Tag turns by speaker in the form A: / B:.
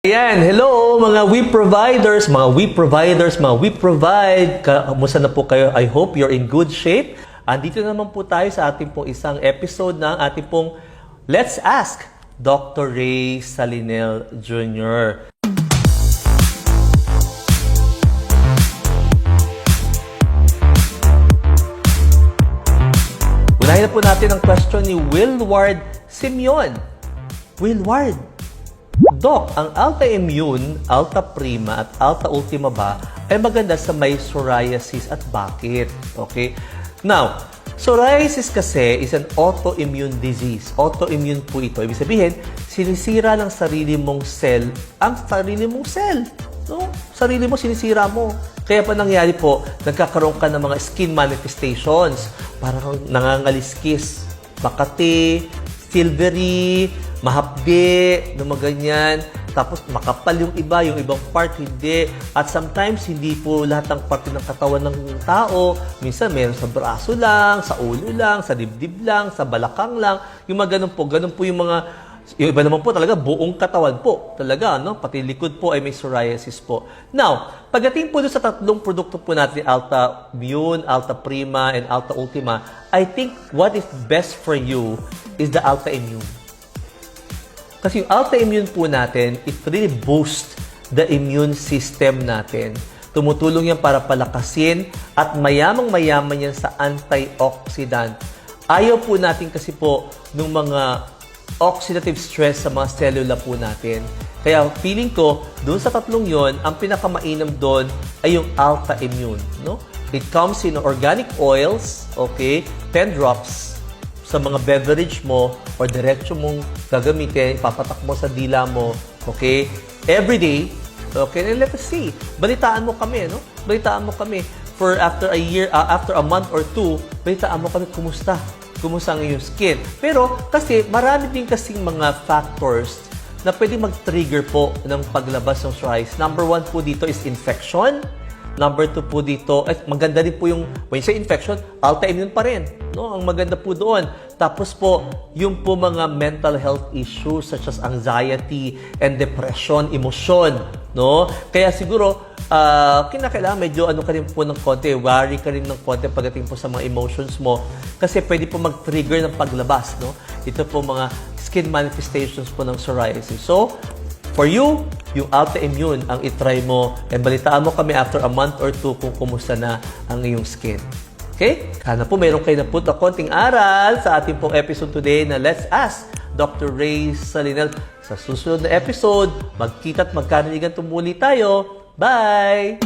A: Ayan, hello mga We Providers, mga We Provide. Kamusta na po kayo? I hope you're in good shape. Andito naman po tayo sa ating pong isang episode ng ating pong Let's Ask Dr. Ray Salinel Jr. Unahin na po natin ang question ni Wilward Simeon. Wilward, Doc, ang Alta Immune, Alta Prima at Alta Ultima ba ay maganda sa may psoriasis at bakit? Okay? Now, psoriasis kasi is an autoimmune disease. Autoimmune po ito. Ibig sabihin, sinisira ng sarili mong cell ang sarili mong cell. No? Sarili mo, sinisira mo. Kaya pa nangyari po, nagkakaroon ka ng mga skin manifestations. Parang nangangaliskis, makati, silvery, mahapdi, mga ganyan. Tapos makapal yung ibang part hindi. At sometimes, hindi po lahat ng parte ng katawan ng tao. Minsan, meron sa braso lang, sa ulo lang, sa dibdib lang, sa balakang lang. Yung mga ganun po. Ganun po yung mga... Yung iba naman po talaga, buong katawan po. Talaga, no? Pati likod po ay may psoriasis po. Now, pagdating po doon sa tatlong produkto po natin, Alta Immune, Alta Prima, and Alta Ultima, I think what is best for you is the Alta Immune. Kasi yung Alta Immune po natin, it really boosts the immune system natin. Tumutulong yan para palakasin at mayamang-mayaman yan sa antioxidant. Ayaw po natin kasi po ng mga oxidative stress sa mga cellula po natin. Kaya feeling ko, doon sa tatlong yon, ang pinakamainam doon ay yung Alta Immune. No? It comes in organic oils, okay, 10 drops sa mga beverage mo or diretso mong gagamitin, papatak mo sa dila mo, okay? Every day, okay? And let us see. Balitaan mo kami, no? Balitaan mo kami. For after a year, after a month or two, balitaan mo kami kumusta. Kumusta ang iyong skin. Pero kasi marami din kasing mga factors na pwede mag-trigger po ng paglabas ng psoriasis. Number 1 po dito is infection. Number 2 po dito, at maganda din po yung, when you say infection, Alta Immune pa rin. No? Ang maganda po doon. Tapos po, yung po mga mental health issues such as anxiety and depression, emosyon. No? Kaya siguro, kinakailangan medyo ano ka rin po ng konti, worry ka rin ng konti pagdating po sa mga emotions mo. Kasi pwede po mag-trigger ng paglabas. No? Ito po mga skin manifestations po ng psoriasis. So, for you, yung Alta Immune ang itry mo and balitaan mo kami after a month or two kung kumusta na ang iyong skin. Okay? Sana po mayroon kayo na po na konting aral sa ating pong episode today na Let's Ask Dr. Ray Salinel. Sa susunod na episode, magkita at magkarinigan tumuli tayo. Bye!